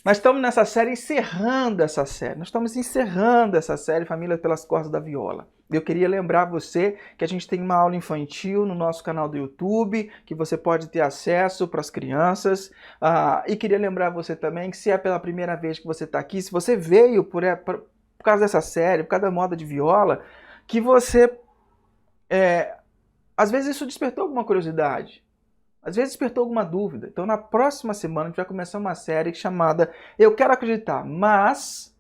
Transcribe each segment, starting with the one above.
Nós estamos nessa série, encerrando essa série. Nós estamos encerrando essa série Família pelas Cordas da Viola. Eu queria lembrar você que a gente tem uma aula infantil no nosso canal do YouTube, que você pode ter acesso para as crianças. E queria lembrar você também que se é pela primeira vez que você está aqui, se você veio por causa dessa série, por causa da moda de viola, que você... às vezes isso despertou alguma curiosidade. Às vezes despertou alguma dúvida. Então, na próxima semana, a gente vai começar uma série chamada Eu Quero Acreditar, mas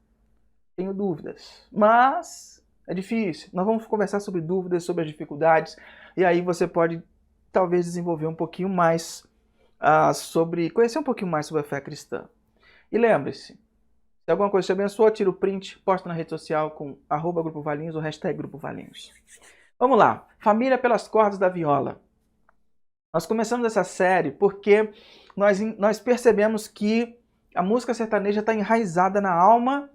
tenho dúvidas. Mas é difícil. Nós vamos conversar sobre dúvidas, sobre as dificuldades. E aí você pode, talvez, desenvolver um pouquinho mais conhecer um pouquinho mais sobre a fé cristã. E lembre-se, se alguma coisa te abençoou, tira o print, posta na rede social com @Grupo Valinhos ou hashtag Grupo Valinhos. Vamos lá. Família pelas Cordas da Viola. Nós começamos essa série porque nós percebemos que a música sertaneja está enraizada na alma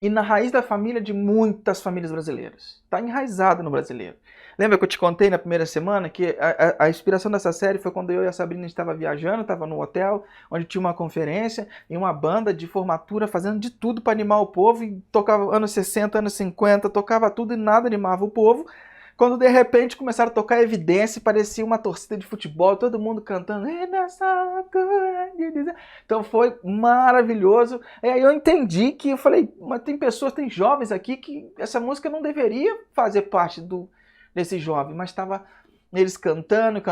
e na raiz da família de muitas famílias brasileiras. Está enraizada no brasileiro. Lembra que eu te contei na primeira semana que a inspiração dessa série foi quando eu e a Sabrina estava viajando, estava no hotel, onde tinha uma conferência e uma banda de formatura fazendo de tudo para animar o povo, e tocava anos 60, anos 50, tocava tudo e nada animava o povo. Quando de repente começaram a tocar Evidência, parecia uma torcida de futebol, todo mundo cantando. Então foi maravilhoso. E aí eu entendi que eu falei, mas tem pessoas, tem jovens aqui que essa música não deveria fazer parte desse jovem, mas estava eles cantando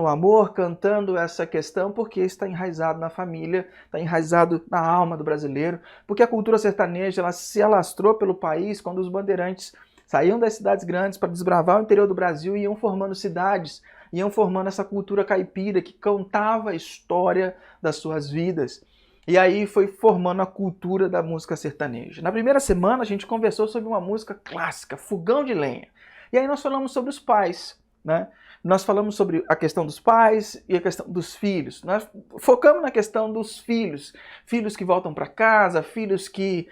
o amor, cantando essa questão, porque está enraizado na família, está enraizado na alma do brasileiro, porque a cultura sertaneja ela se alastrou pelo país quando os bandeirantes saíam das cidades grandes para desbravar o interior do Brasil e iam formando cidades, iam formando essa cultura caipira que contava a história das suas vidas. E aí foi formando a cultura da música sertaneja. Na primeira semana a gente conversou sobre uma música clássica, Fogão de Lenha. E aí nós falamos sobre os pais, né? Nós falamos sobre a questão dos pais e a questão dos filhos. Nós focamos na questão dos filhos. Filhos que voltam para casa, filhos que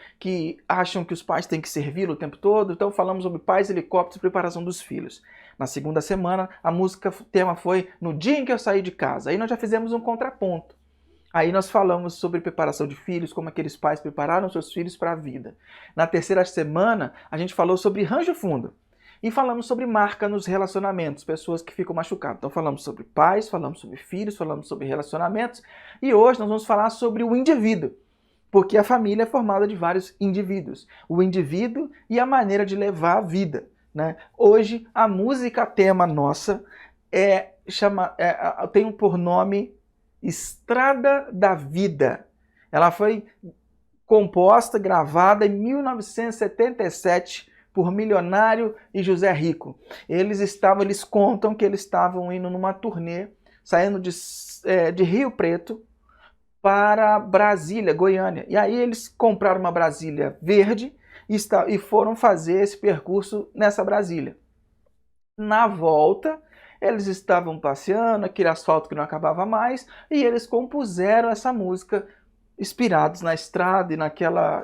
acham que os pais têm que servir o tempo todo. Então falamos sobre pais, helicópteros e preparação dos filhos. Na segunda semana, o tema foi No Dia em que eu Saí de Casa. Aí nós já fizemos um contraponto. Aí nós falamos sobre preparação de filhos, como aqueles pais prepararam seus filhos para a vida. Na terceira semana, a gente falou sobre rancho fundo. E falamos sobre marca nos relacionamentos, pessoas que ficam machucadas. Então falamos sobre pais, falamos sobre filhos, falamos sobre relacionamentos. E hoje nós vamos falar sobre o indivíduo. Porque a família é formada de vários indivíduos. O indivíduo e a maneira de levar a vida, né? Hoje a música tema nossa tem por nome Estrada da Vida. Ela foi composta, gravada em 1977 por Milionário e José Rico. Eles contam que eles estavam indo numa turnê, saindo de Rio Preto para Brasília, Goiânia. E aí eles compraram uma Brasília verde e foram fazer esse percurso nessa Brasília. Na volta, eles estavam passeando, aquele asfalto que não acabava mais, e eles compuseram essa música inspirados na estrada e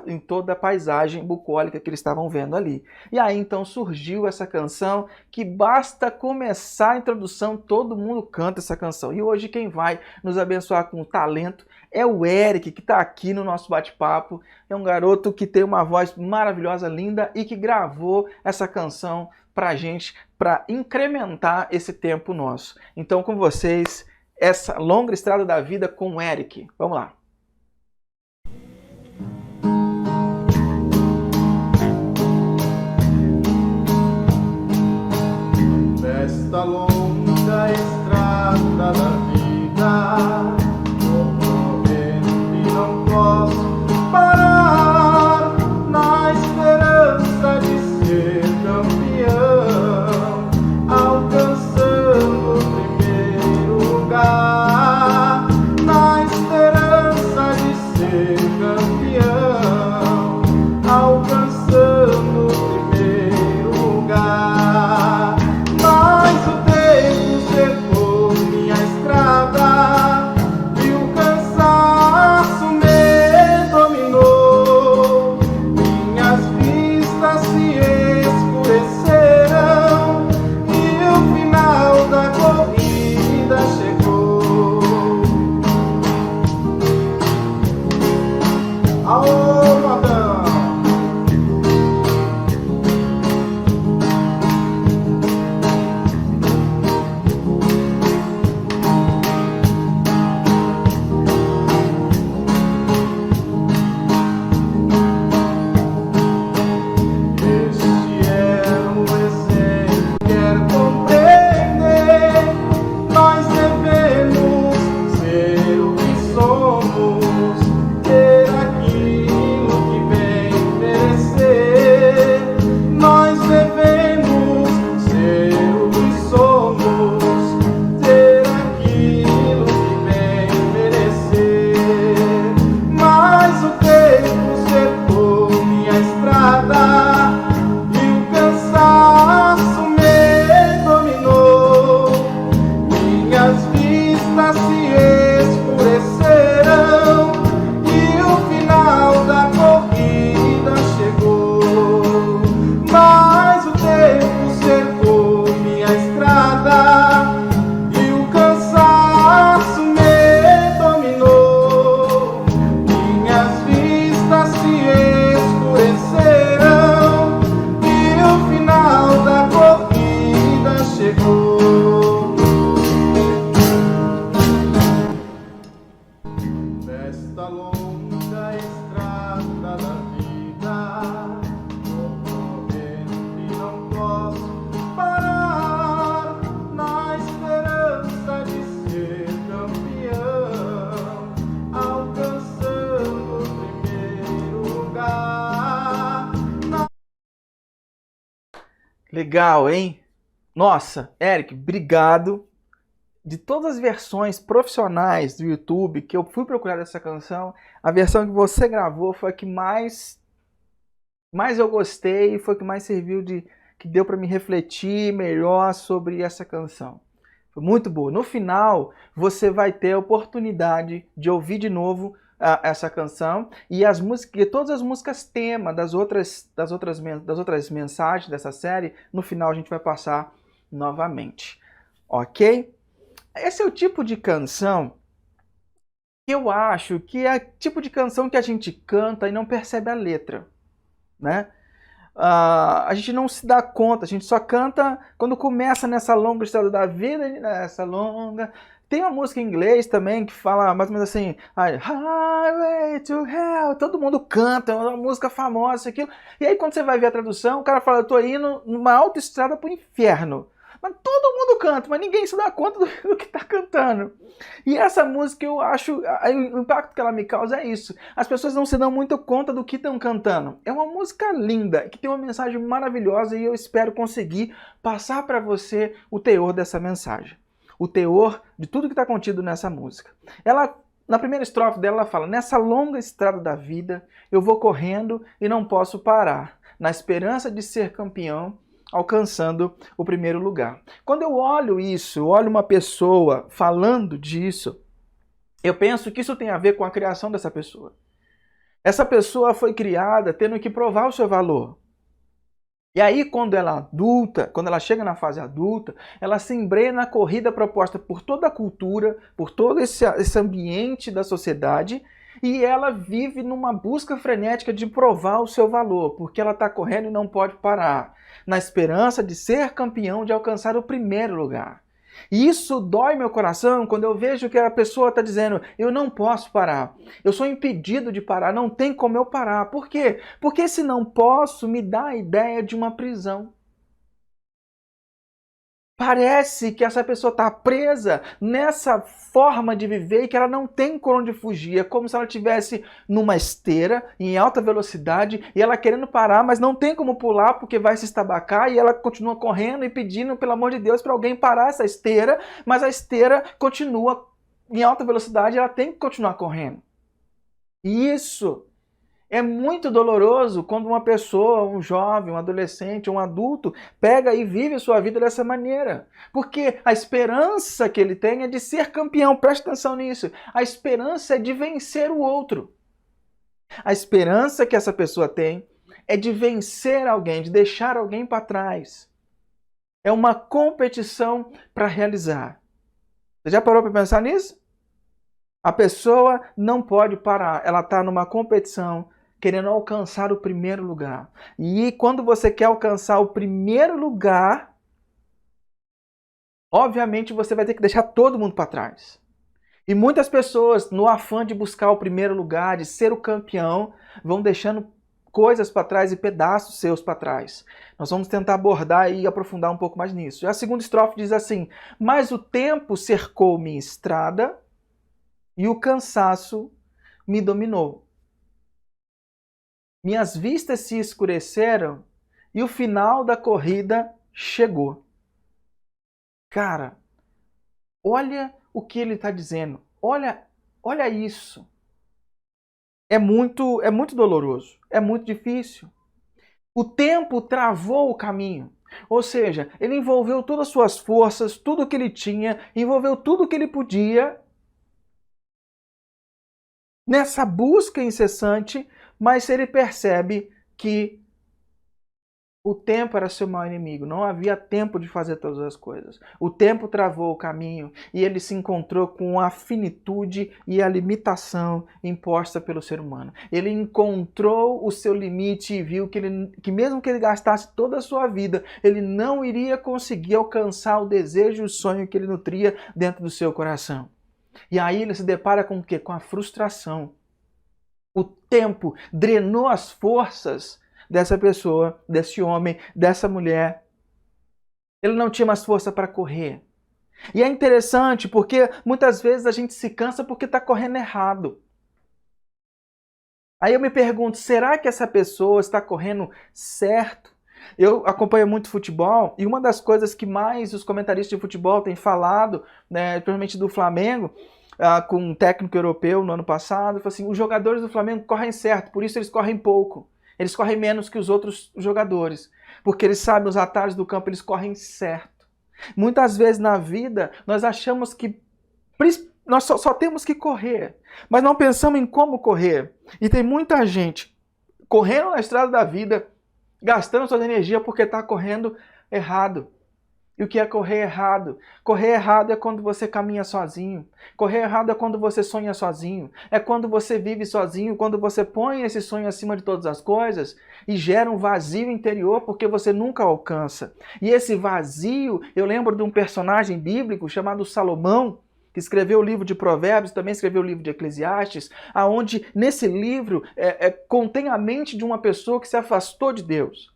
em toda a paisagem bucólica que eles estavam vendo ali. E aí então surgiu essa canção que basta começar a introdução, todo mundo canta essa canção. E hoje quem vai nos abençoar com talento é o Eric, que está aqui no nosso bate-papo. É um garoto que tem uma voz maravilhosa, linda, e que gravou essa canção pra gente, para incrementar esse tempo nosso. Então com vocês, essa longa estrada da vida com o Eric. Vamos lá. Esta longa estrada da vida, vou correndo e não posso parar, na esperança de ser campeão, alcançando o primeiro lugar, na esperança de ser campeão, alcançando o primeiro lugar. Mas o tempo cercou minha estrada. Legal, hein? Nossa, Eric, obrigado. De todas as versões profissionais do YouTube que eu fui procurar dessa canção, a versão que você gravou foi a que mais eu gostei, foi a que mais serviu que deu para me refletir melhor sobre essa canção. Foi muito boa. No final, você vai ter a oportunidade de ouvir de novo essa canção e todas as músicas tema das outras mensagens dessa série. No final a gente vai passar novamente, ok? Esse é o tipo de canção que eu acho que é o tipo de canção que a gente canta e não percebe a letra, né? A gente não se dá conta, a gente só canta quando começa nessa longa estrada da vida, nessa longa... Tem uma música em inglês também que fala mais ou menos assim, Highway to Hell, todo mundo canta, é uma música famosa, aquilo. E aí quando você vai ver a tradução, o cara fala, eu tô indo numa autoestrada pro inferno. Mas todo mundo canta, mas ninguém se dá conta do que está cantando. E essa música, eu acho, o impacto que ela me causa é isso. As pessoas não se dão muito conta do que estão cantando. É uma música linda, que tem uma mensagem maravilhosa e eu espero conseguir passar para você o teor dessa mensagem. O teor de tudo que está contido nessa música. Na primeira estrofe dela, ela fala, nessa longa estrada da vida, eu vou correndo e não posso parar, na esperança de ser campeão, alcançando o primeiro lugar. Quando eu olho isso, olho uma pessoa falando disso, eu penso que isso tem a ver com a criação dessa pessoa. Essa pessoa foi criada tendo que provar o seu valor. E aí, quando ela é adulta, quando ela chega na fase adulta, ela se embrenha na corrida proposta por toda a cultura, por todo esse ambiente da sociedade, e ela vive numa busca frenética de provar o seu valor, porque ela está correndo e não pode parar, na esperança de ser campeão, de alcançar o primeiro lugar. E isso dói meu coração quando eu vejo que a pessoa está dizendo, eu não posso parar, eu sou impedido de parar, não tem como eu parar. Por quê? Porque esse não posso me dá a ideia de uma prisão. Parece que essa pessoa está presa nessa forma de viver e que ela não tem por onde fugir. É como se ela estivesse numa esteira em alta velocidade e ela querendo parar, mas não tem como pular porque vai se estabacar e ela continua correndo e pedindo, pelo amor de Deus, para alguém parar essa esteira, mas a esteira continua em alta velocidade e ela tem que continuar correndo. E isso é muito doloroso quando uma pessoa, um jovem, um adolescente, um adulto, pega e vive a sua vida dessa maneira. Porque a esperança que ele tem é de ser campeão, preste atenção nisso. A esperança é de vencer o outro. A esperança que essa pessoa tem é de vencer alguém, de deixar alguém para trás. É uma competição para realizar. Você já parou para pensar nisso? A pessoa não pode parar, ela está numa competição querendo alcançar o primeiro lugar. E quando você quer alcançar o primeiro lugar, obviamente você vai ter que deixar todo mundo para trás. E muitas pessoas, no afã de buscar o primeiro lugar, de ser o campeão, vão deixando coisas para trás e pedaços seus para trás. Nós vamos tentar abordar e aprofundar um pouco mais nisso. E a segunda estrofe diz assim, mas o tempo cercou minha estrada e o cansaço me dominou. Minhas vistas se escureceram e o final da corrida chegou. Cara, olha o que ele está dizendo. Olha isso. É muito doloroso. É muito difícil. O tempo travou o caminho. Ou seja, ele envolveu todas as suas forças, tudo que ele tinha, envolveu tudo que ele podia nessa busca incessante, mas ele percebe que o tempo era seu maior inimigo, não havia tempo de fazer todas as coisas. O tempo travou o caminho e ele se encontrou com a finitude e a limitação imposta pelo ser humano. Ele encontrou o seu limite e viu que mesmo que ele gastasse toda a sua vida, ele não iria conseguir alcançar o desejo e o sonho que ele nutria dentro do seu coração. E aí ele se depara com o quê? Com a frustração. O tempo drenou as forças dessa pessoa, desse homem, dessa mulher. Ele não tinha mais força para correr. E é interessante porque muitas vezes a gente se cansa porque está correndo errado. Aí eu me pergunto, será que essa pessoa está correndo certo? Eu acompanho muito futebol e uma das coisas que mais os comentaristas de futebol têm falado, né, principalmente do Flamengo, com um técnico europeu no ano passado, assim, os jogadores do Flamengo correm certo, por isso eles correm pouco. Eles correm menos que os outros jogadores, porque eles sabem os atalhos do campo, eles correm certo. Muitas vezes na vida nós achamos que nós só temos que correr, mas não pensamos em como correr. E tem muita gente correndo na estrada da vida, gastando sua energia porque está correndo errado. E o que é correr errado? Correr errado é quando você caminha sozinho. Correr errado é quando você sonha sozinho. É quando você vive sozinho, quando você põe esse sonho acima de todas as coisas e gera um vazio interior porque você nunca alcança. E esse vazio, eu lembro de um personagem bíblico chamado Salomão, que escreveu o livro de Provérbios, também escreveu o livro de Eclesiastes, aonde nesse livro contém a mente de uma pessoa que se afastou de Deus,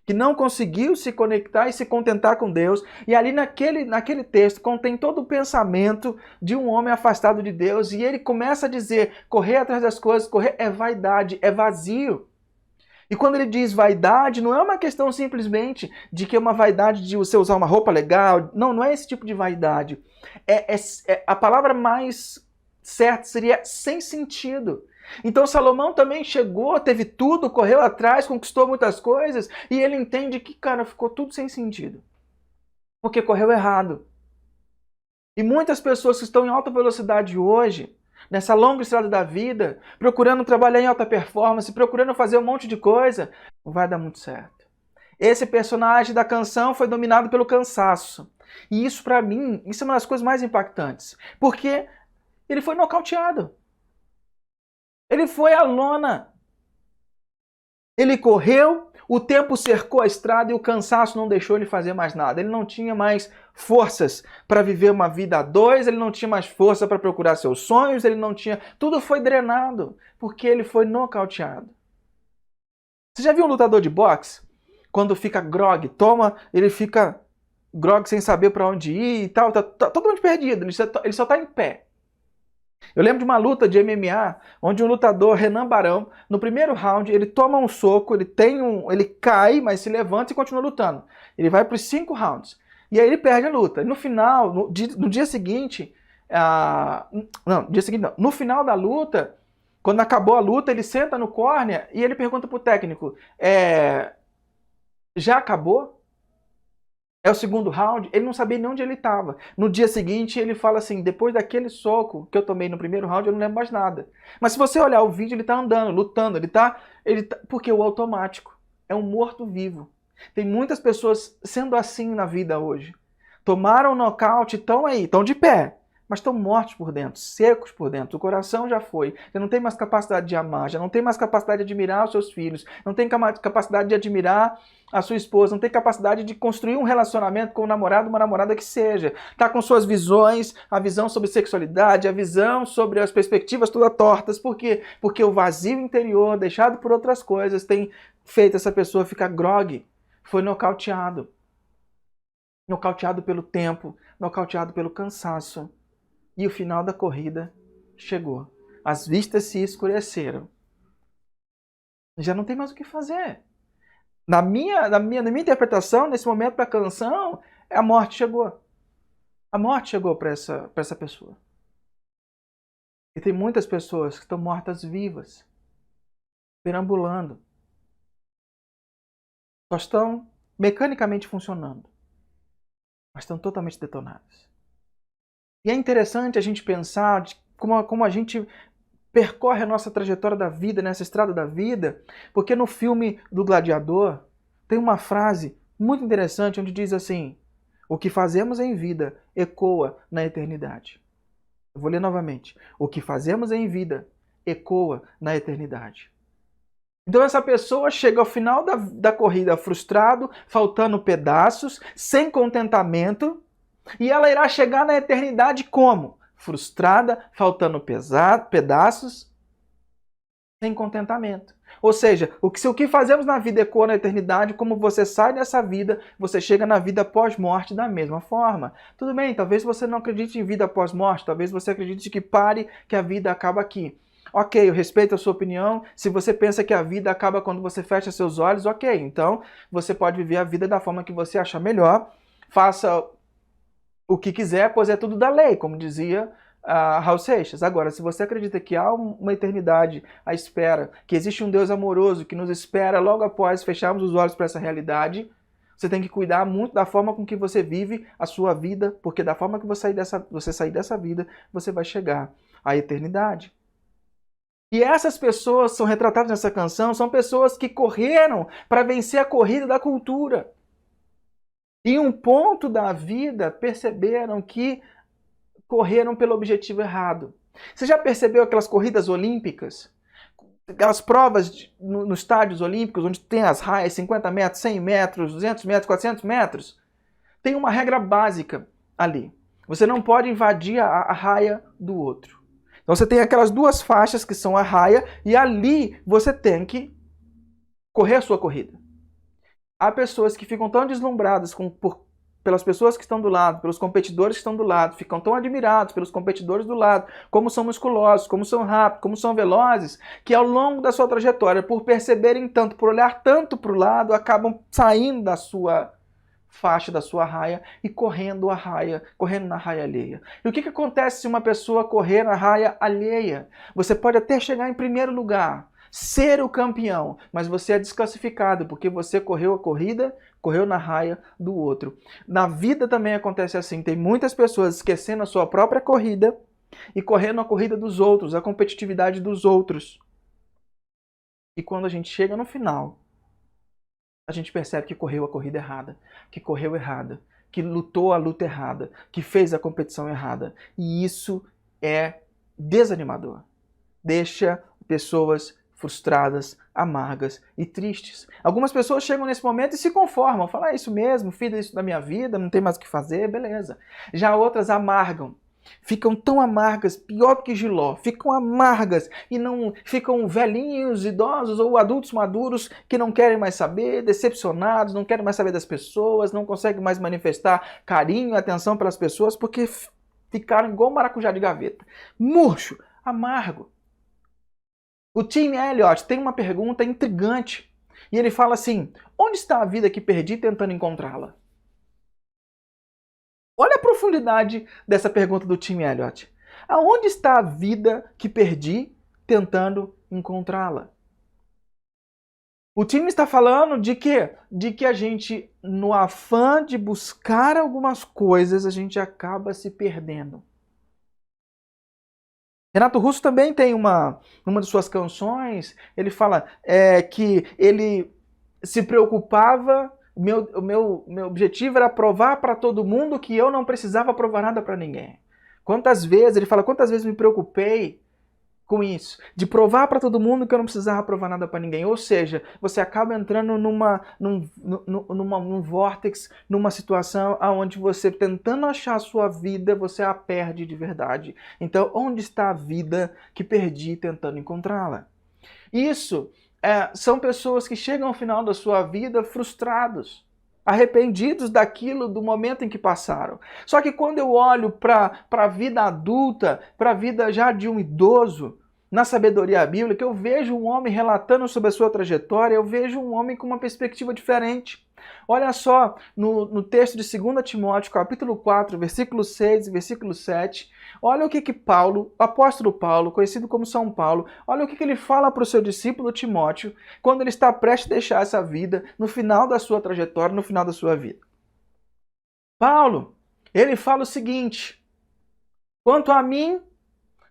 que não conseguiu se conectar e se contentar com Deus. E ali naquele texto contém todo o pensamento de um homem afastado de Deus. E ele começa a dizer, correr atrás das coisas, correr é vaidade, é vazio. E quando ele diz vaidade, não é uma questão simplesmente de que é uma vaidade de você usar uma roupa legal. Não, não é esse tipo de vaidade. A palavra mais certa seria sem sentido. Então Salomão também chegou, teve tudo, correu atrás, conquistou muitas coisas, e ele entende que, cara, ficou tudo sem sentido. Porque correu errado. E muitas pessoas que estão em alta velocidade hoje, nessa longa estrada da vida, procurando trabalhar em alta performance, procurando fazer um monte de coisa, não vai dar muito certo. Esse personagem da canção foi dominado pelo cansaço. E isso, pra mim, isso é uma das coisas mais impactantes. Porque ele foi nocauteado. Ele foi à lona. Ele correu, o tempo cercou a estrada e o cansaço não deixou ele fazer mais nada. Ele não tinha mais forças para viver uma vida a dois, ele não tinha mais força para procurar seus sonhos, ele não tinha... Tudo foi drenado, porque ele foi nocauteado. Você já viu um lutador de boxe? Quando fica grog, ele fica grog sem saber para onde ir e tal, tá totalmente perdido, ele só está em pé. Eu lembro de uma luta de MMA, onde o lutador Renan Barão, no primeiro round, ele toma um soco, ele cai, mas se levanta e continua lutando. Ele vai para os 5 rounds. E aí ele perde a luta. E no final, no dia seguinte, no final da luta, quando acabou a luta, ele senta no córner e ele pergunta pro técnico, já acabou? É o segundo round, ele não sabia nem onde ele estava. No dia seguinte, ele fala assim, depois daquele soco que eu tomei no primeiro round, eu não lembro mais nada. Mas se você olhar o vídeo, ele está andando, lutando, porque o automático é um morto-vivo. Tem muitas pessoas sendo assim na vida hoje. Tomaram um nocaute, estão de pé, mas estão mortos por dentro, secos por dentro. O coração já foi, já não tem mais capacidade de amar, já não tem mais capacidade de admirar os seus filhos, não tem capacidade de admirar a sua esposa, não tem capacidade de construir um relacionamento com um namorado, uma namorada que seja. Está com suas visões, a visão sobre sexualidade, a visão sobre as perspectivas todas tortas. Por quê? Porque o vazio interior, deixado por outras coisas, tem feito essa pessoa ficar grogue. Foi nocauteado. Nocauteado pelo tempo, nocauteado pelo cansaço. E o final da corrida chegou. As vistas se escureceram. Já não tem mais o que fazer. Na minha interpretação, nesse momento da canção, a morte chegou. A morte chegou para essa pessoa. E tem muitas pessoas que estão mortas vivas, perambulando. Só estão mecanicamente funcionando, mas estão totalmente detonadas. E é interessante a gente pensar de como a gente percorre a nossa trajetória da vida, nessa estrada da vida, porque no filme do Gladiador tem uma frase muito interessante onde diz assim, o que fazemos em vida ecoa na eternidade. Eu vou ler novamente. O que fazemos em vida ecoa na eternidade. Então essa pessoa chega ao final da corrida frustrado, faltando pedaços, sem contentamento, e ela irá chegar na eternidade como? Frustrada, faltando pedaços, sem contentamento. Ou seja, se o que fazemos na vida ecoa na eternidade, como você sai dessa vida, você chega na vida pós-morte da mesma forma. Tudo bem, talvez você não acredite em vida pós-morte, talvez você acredite que a vida acaba aqui. Ok, eu respeito a sua opinião. Se você pensa que a vida acaba quando você fecha seus olhos, ok. Então, você pode viver a vida da forma que você achar melhor. Faça o que quiser, pois é tudo da lei, como dizia Raul Seixas. Agora, se você acredita que há uma eternidade à espera, que existe um Deus amoroso que nos espera logo após fecharmos os olhos para essa realidade, você tem que cuidar muito da forma com que você vive a sua vida, porque da forma que você sair dessa vida, você vai chegar à eternidade. E essas pessoas são retratadas nessa canção, são pessoas que correram para vencer a corrida da cultura. Em um ponto da vida, perceberam que correram pelo objetivo errado. Você já percebeu aquelas corridas olímpicas? Aquelas provas nos estádios olímpicos, onde tem as raias, 50 metros, 100 metros, 200 metros, 400 metros? Tem uma regra básica ali. Você não pode invadir a raia do outro. Então você tem aquelas duas faixas que são a raia e ali você tem que correr a sua corrida. Há pessoas que ficam tão deslumbradas pelas pessoas que estão do lado, pelos competidores que estão do lado, ficam tão admirados pelos competidores do lado, como são musculosos, como são rápidos, como são velozes, que ao longo da sua trajetória, por perceberem tanto, por olhar tanto para o lado, acabam saindo da sua faixa, da sua raia e correndo na raia alheia. E o que acontece se uma pessoa correr na raia alheia? Você pode até chegar em primeiro lugar, ser o campeão, mas você é desclassificado porque você correu a corrida, correu na raia do outro. Na vida também acontece assim, tem muitas pessoas esquecendo a sua própria corrida e correndo a corrida dos outros, a competitividade dos outros. E quando a gente chega no final, a gente percebe que correu a corrida errada, que correu errada, que lutou a luta errada, que fez a competição errada. E isso é desanimador. Deixa pessoas frustradas, amargas e tristes. Algumas pessoas chegam nesse momento e se conformam, falam, isso mesmo, fiz isso da minha vida, não tem mais o que fazer, beleza. Já outras amargam. Ficam tão amargas, pior do que Giló, ficam amargas e não ficam velhinhos, idosos ou adultos maduros que não querem mais saber, decepcionados, não querem mais saber das pessoas, não conseguem mais manifestar carinho e atenção pelas pessoas porque ficaram igual maracujá de gaveta, murcho, amargo. O Tim Elliott tem uma pergunta intrigante e ele fala assim: onde está a vida que perdi tentando encontrá-la? Olha a profundidade dessa pergunta do Tim Elliott. Aonde está a vida que perdi tentando encontrá-la? O Tim está falando de quê? De que a gente, no afã de buscar algumas coisas, a gente acaba se perdendo. Renato Russo também tem uma de suas canções, ele fala que ele se preocupava. O meu objetivo era provar para todo mundo que eu não precisava provar nada para ninguém. Quantas vezes me preocupei com isso, de provar para todo mundo que eu não precisava provar nada para ninguém. Ou seja, você acaba entrando num vórtice, numa situação onde você, tentando achar a sua vida, você a perde de verdade. Então, onde está a vida que perdi tentando encontrá-la? Isso são pessoas que chegam ao final da sua vida frustrados, arrependidos do momento em que passaram. Só que quando eu olho para a vida adulta, para a vida já de um idoso, na sabedoria bíblica, eu vejo um homem relatando sobre a sua trajetória, eu vejo um homem com uma perspectiva diferente. Olha só, no texto de 2 Timóteo, capítulo 4, versículo 6 e versículo 7, olha o que Paulo, o apóstolo Paulo, conhecido como São Paulo, olha o que ele fala para o seu discípulo Timóteo, quando ele está prestes a deixar essa vida, no final da sua trajetória, no final da sua vida. Paulo, ele fala o seguinte: quanto a mim,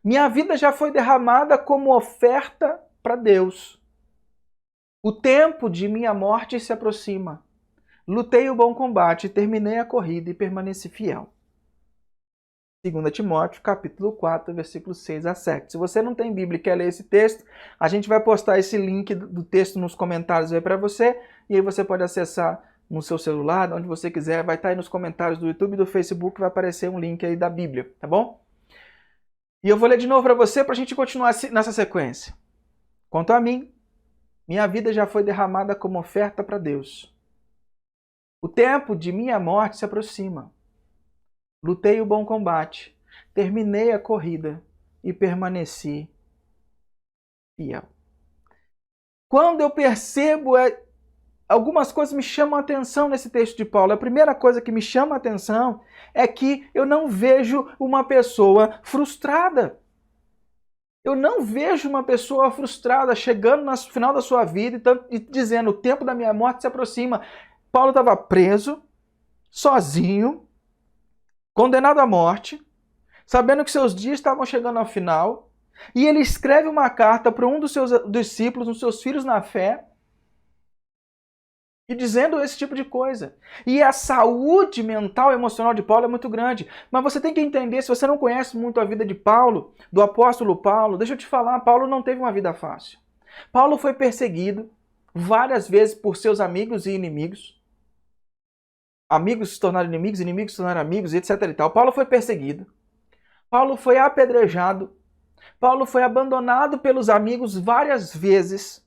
minha vida já foi derramada como oferta para Deus. O tempo de minha morte se aproxima. Lutei o bom combate, terminei a corrida e permaneci fiel. 2 Timóteo, capítulo 4, versículo 6 a 7. Se você não tem Bíblia e quer ler esse texto, a gente vai postar esse link do texto nos comentários aí para você, e aí você pode acessar no seu celular, onde você quiser, vai estar aí nos comentários do YouTube e do Facebook, vai aparecer um link aí da Bíblia, tá bom? E eu vou ler de novo para você para a gente continuar nessa sequência. Quanto a mim, minha vida já foi derramada como oferta para Deus. O tempo de minha morte se aproxima. Lutei o bom combate, terminei a corrida e permaneci fiel. Quando eu percebo, algumas coisas me chamam a atenção nesse texto de Paulo. A primeira coisa que me chama a atenção é que eu não vejo uma pessoa frustrada. Eu não vejo uma pessoa frustrada chegando no final da sua vida e dizendo: o tempo da minha morte se aproxima. Paulo estava preso, sozinho, condenado à morte, sabendo que seus dias estavam chegando ao final, e ele escreve uma carta para um dos seus discípulos, um dos seus filhos na fé, e dizendo esse tipo de coisa. E a saúde mental e emocional de Paulo é muito grande. Mas você tem que entender, se você não conhece muito a vida de Paulo, do apóstolo Paulo, deixa eu te falar, Paulo não teve uma vida fácil. Paulo foi perseguido várias vezes por seus amigos e inimigos. Amigos se tornaram inimigos, inimigos se tornaram amigos, etc. e tal. Paulo foi perseguido. Paulo foi apedrejado. Paulo foi abandonado pelos amigos várias vezes.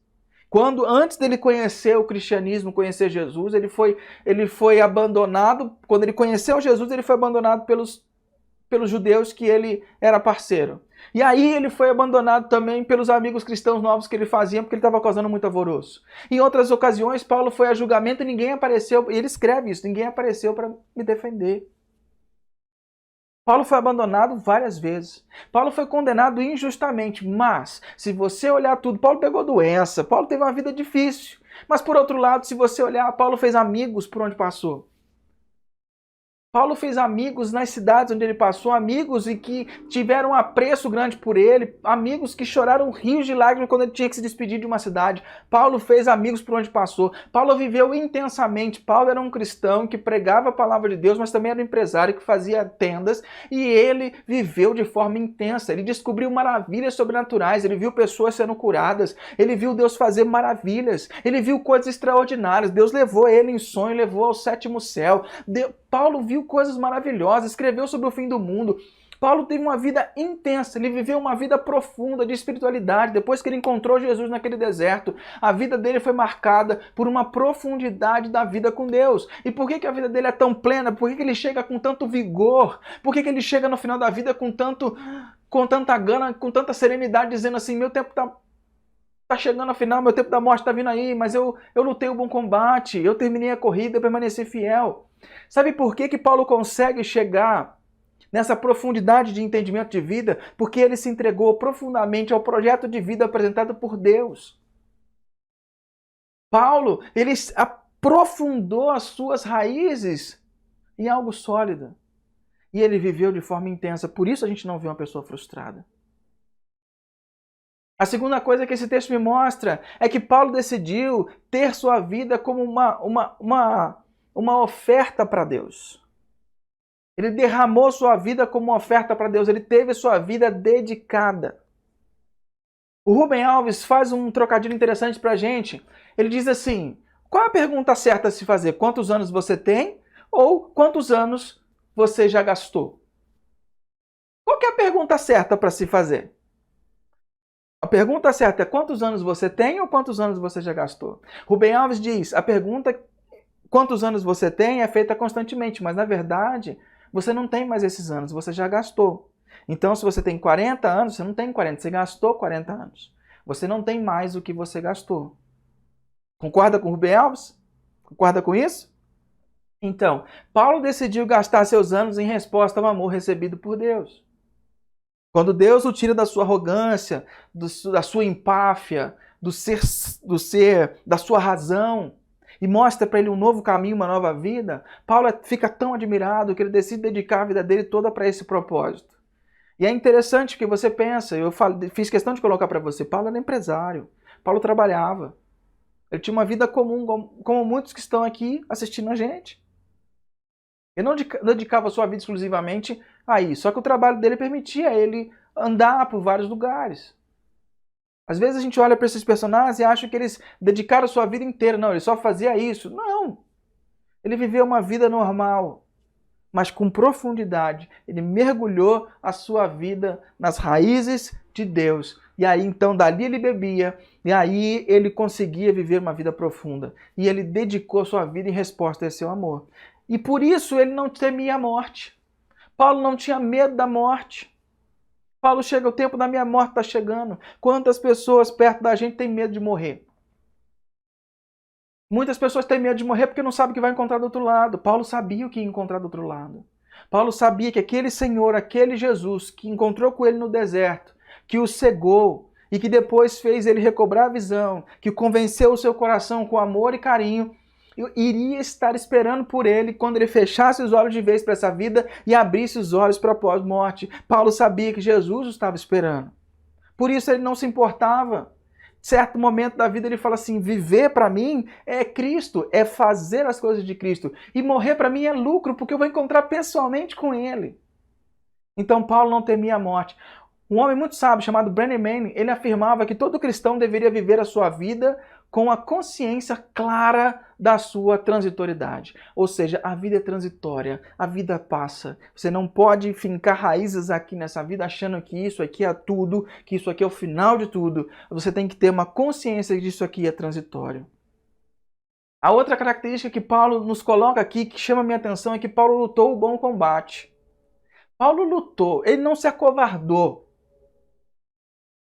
Quando, antes dele conhecer o cristianismo, conhecer Jesus, ele foi abandonado. Quando ele conheceu Jesus, ele foi abandonado pelos judeus que ele era parceiro. E aí ele foi abandonado também pelos amigos cristãos novos que ele fazia, porque ele estava causando muito alvoroço. Em outras ocasiões, Paulo foi a julgamento e ninguém apareceu, e ele escreve isso, ninguém apareceu para me defender. Paulo foi abandonado várias vezes. Paulo foi condenado injustamente, mas se você olhar tudo, Paulo pegou doença, Paulo teve uma vida difícil. Mas por outro lado, se você olhar, Paulo fez amigos por onde passou. Paulo fez amigos nas cidades onde ele passou, amigos e que tiveram um apreço grande por ele, amigos que choraram rios de lágrimas quando ele tinha que se despedir de uma cidade. Paulo fez amigos por onde passou. Paulo viveu intensamente. Paulo era um cristão que pregava a palavra de Deus, mas também era um empresário que fazia tendas, e ele viveu de forma intensa. Ele descobriu maravilhas sobrenaturais, ele viu pessoas sendo curadas, ele viu Deus fazer maravilhas, ele viu coisas extraordinárias. Deus levou ele em sonho, levou ao sétimo céu. Paulo viu coisas maravilhosas, escreveu sobre o fim do mundo. Paulo teve uma vida intensa, ele viveu uma vida profunda de espiritualidade. Depois que ele encontrou Jesus naquele deserto, a vida dele foi marcada por uma profundidade da vida com Deus. E por que a vida dele é tão plena? Por que ele chega com tanto vigor? Por que ele chega no final da vida com tanta gana, com tanta serenidade, dizendo assim: meu tempo tá chegando ao final, meu tempo da morte está vindo aí, mas eu lutei o bom combate, eu terminei a corrida, eu permaneci fiel. Sabe por que Paulo consegue chegar nessa profundidade de entendimento de vida? Porque ele se entregou profundamente ao projeto de vida apresentado por Deus. Paulo, ele aprofundou as suas raízes em algo sólido. E ele viveu de forma intensa. Por isso a gente não vê uma pessoa frustrada. A segunda coisa que esse texto me mostra é que Paulo decidiu ter sua vida como uma oferta para Deus. Ele derramou sua vida como uma oferta para Deus. Ele teve sua vida dedicada. O Rubem Alves faz um trocadilho interessante para a gente. Ele diz assim: qual a pergunta certa a se fazer? Quantos anos você tem? Ou quantos anos você já gastou? Qual que é a pergunta certa para se fazer? A pergunta certa é: quantos anos você tem ou quantos anos você já gastou? Rubem Alves diz: a pergunta quantos anos você tem é feita constantemente, mas na verdade você não tem mais esses anos, você já gastou. Então, se você tem 40 anos, você não tem 40, você gastou 40 anos. Você não tem mais o que você gastou. Concorda com Rubem Alves? Concorda com isso? Então, Paulo decidiu gastar seus anos em resposta ao amor recebido por Deus. Quando Deus o tira da sua arrogância, da sua empáfia, da sua razão, e mostra para ele um novo caminho, uma nova vida, Paulo fica tão admirado que ele decide dedicar a vida dele toda para esse propósito. E é interessante que você pensa, fiz questão de colocar para você, Paulo era empresário, Paulo trabalhava, ele tinha uma vida comum, como muitos que estão aqui assistindo a gente. Ele não dedicava a sua vida exclusivamente a isso, só que o trabalho dele permitia ele andar por vários lugares. Às vezes a gente olha para esses personagens e acha que eles dedicaram a sua vida inteira. Não, ele só fazia isso. Não! Ele viveu uma vida normal, mas com profundidade. Ele mergulhou a sua vida nas raízes de Deus. E aí, então, dali ele bebia. E aí ele conseguia viver uma vida profunda. E ele dedicou sua vida em resposta a esse seu amor. E por isso ele não temia a morte. Paulo não tinha medo da morte. Paulo chega, o tempo da minha morte está chegando. Quantas pessoas perto da gente têm medo de morrer? Muitas pessoas têm medo de morrer porque não sabem o que vai encontrar do outro lado. Paulo sabia o que ia encontrar do outro lado. Paulo sabia que aquele Senhor, aquele Jesus que encontrou com ele no deserto, que o cegou e que depois fez ele recobrar a visão, que convenceu o seu coração com amor e carinho, iria estar esperando por ele quando ele fechasse os olhos de vez para essa vida e abrisse os olhos para a pós-morte. Paulo sabia que Jesus o estava esperando. Por isso ele não se importava. Certo momento da vida ele fala assim, viver para mim é Cristo, é fazer as coisas de Cristo. E morrer para mim é lucro, porque eu vou encontrar pessoalmente com ele. Então Paulo não temia a morte. Um homem muito sábio chamado Brennan Manning, ele afirmava que todo cristão deveria viver a sua vida com a consciência clara da sua transitoriedade. Ou seja, a vida é transitória, a vida passa. Você não pode fincar raízes aqui nessa vida achando que isso aqui é tudo, que isso aqui é o final de tudo. Você tem que ter uma consciência de que isso aqui é transitório. A outra característica que Paulo nos coloca aqui, que chama a minha atenção, é que Paulo lutou o bom combate. Paulo lutou, ele não se acovardou.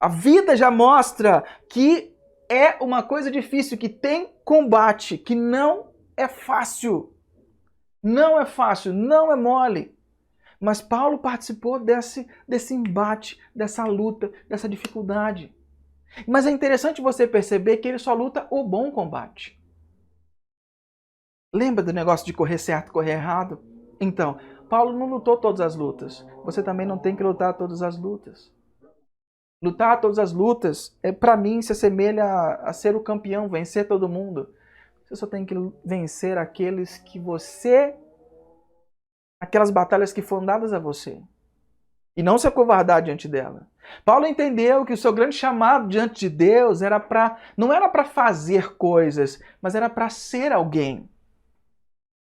A vida já mostra que é uma coisa difícil, que tem combate, que não é fácil. Não é fácil, não é mole. Mas Paulo participou desse embate, dessa luta, dessa dificuldade. Mas é interessante você perceber que ele só luta o bom combate. Lembra do negócio de correr certo, correr errado? Então, Paulo não lutou todas as lutas. Você também não tem que lutar todas as lutas. Lutar todas as lutas, para mim, se assemelha a ser o campeão, vencer todo mundo. Você só tem que vencer aqueles que aquelas batalhas que foram dadas a você. E não se acovardar diante dela. Paulo entendeu que o seu grande chamado diante de Deus não era para fazer coisas, mas era para ser alguém.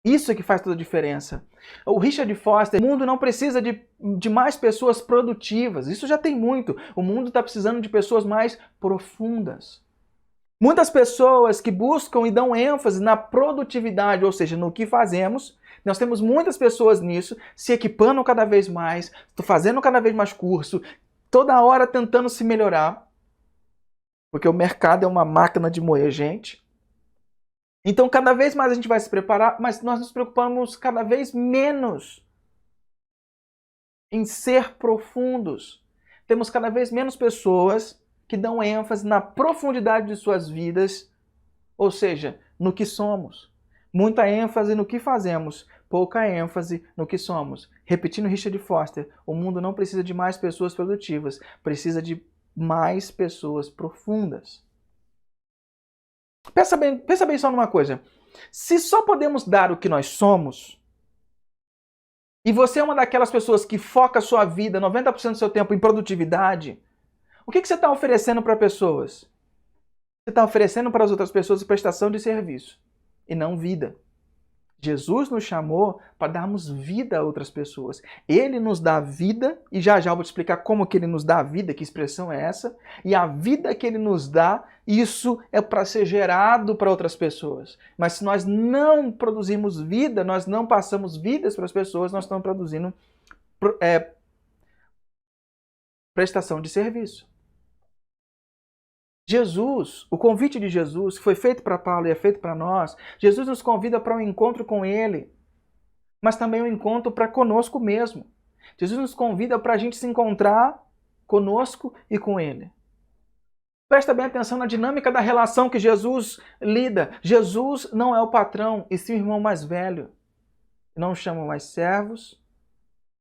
Isso é que faz toda a diferença. O Richard Foster, o mundo não precisa de mais pessoas produtivas. Isso já tem muito. O mundo está precisando de pessoas mais profundas. Muitas pessoas que buscam e dão ênfase na produtividade, ou seja, no que fazemos. Nós temos muitas pessoas nisso, se equipando cada vez mais, fazendo cada vez mais curso, toda hora tentando se melhorar. Porque o mercado é uma máquina de moer gente. Então, cada vez mais a gente vai se preparar, mas nós nos preocupamos cada vez menos em ser profundos. Temos cada vez menos pessoas que dão ênfase na profundidade de suas vidas, ou seja, no que somos. Muita ênfase no que fazemos, pouca ênfase no que somos. Repetindo Richard Foster, o mundo não precisa de mais pessoas produtivas, precisa de mais pessoas profundas. Pensa bem só numa coisa. Se só podemos dar o que nós somos, e você é uma daquelas pessoas que foca a sua vida, 90% do seu tempo, em produtividade, o que você está oferecendo para pessoas? Você está oferecendo para as outras pessoas prestação de serviço, e não vida. Jesus nos chamou para darmos vida a outras pessoas. Ele nos dá vida, e já eu vou te explicar como que ele nos dá a vida, que expressão é essa, e a vida que ele nos dá, isso é para ser gerado para outras pessoas. Mas se nós não produzimos vida, nós não passamos vidas para as pessoas, nós estamos produzindo prestação de serviço. Jesus, o convite de Jesus, que foi feito para Paulo e é feito para nós, Jesus nos convida para um encontro com Ele, mas também um encontro para conosco mesmo. Jesus nos convida para a gente se encontrar conosco e com Ele. Presta bem atenção na dinâmica da relação que Jesus lida. Jesus não é o patrão, e sim o irmão mais velho. Não chama mais servos,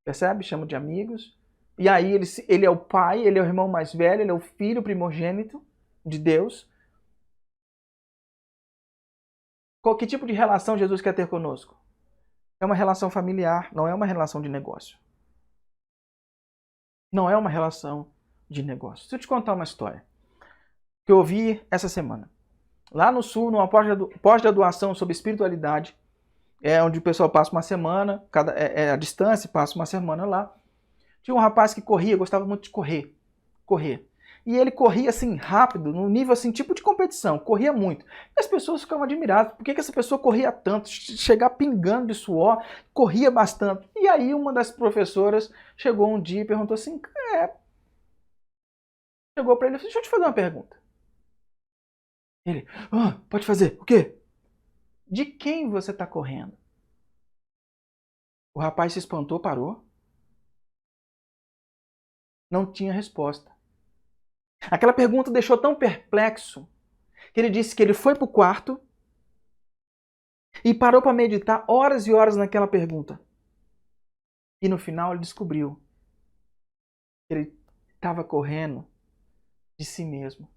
percebe? Chama de amigos. E aí ele é o pai, ele é o irmão mais velho, ele é o filho primogênito de Deus. Que tipo de relação Jesus quer ter conosco? É uma relação familiar, não é uma relação de negócio. Não é uma relação de negócio. Deixa eu te contar uma história que eu ouvi essa semana. Lá no Sul, numa pós-graduação sobre espiritualidade, onde o pessoal passa uma semana, à distância, passa uma semana lá. Tinha um rapaz que corria, gostava muito de correr. E ele corria assim rápido, num nível assim, tipo de competição, corria muito. E as pessoas ficavam admiradas, por que essa pessoa corria tanto, chegar pingando de suor, corria bastante. E aí uma das professoras chegou um dia e perguntou assim, chegou para ele e falou: deixa eu te fazer uma pergunta. Ele: pode fazer. O quê? De quem você está correndo? O rapaz se espantou, parou. Não tinha resposta. Aquela pergunta o deixou tão perplexo que ele disse que ele foi para o quarto e parou para meditar horas e horas naquela pergunta. E no final ele descobriu que ele estava correndo de si mesmo.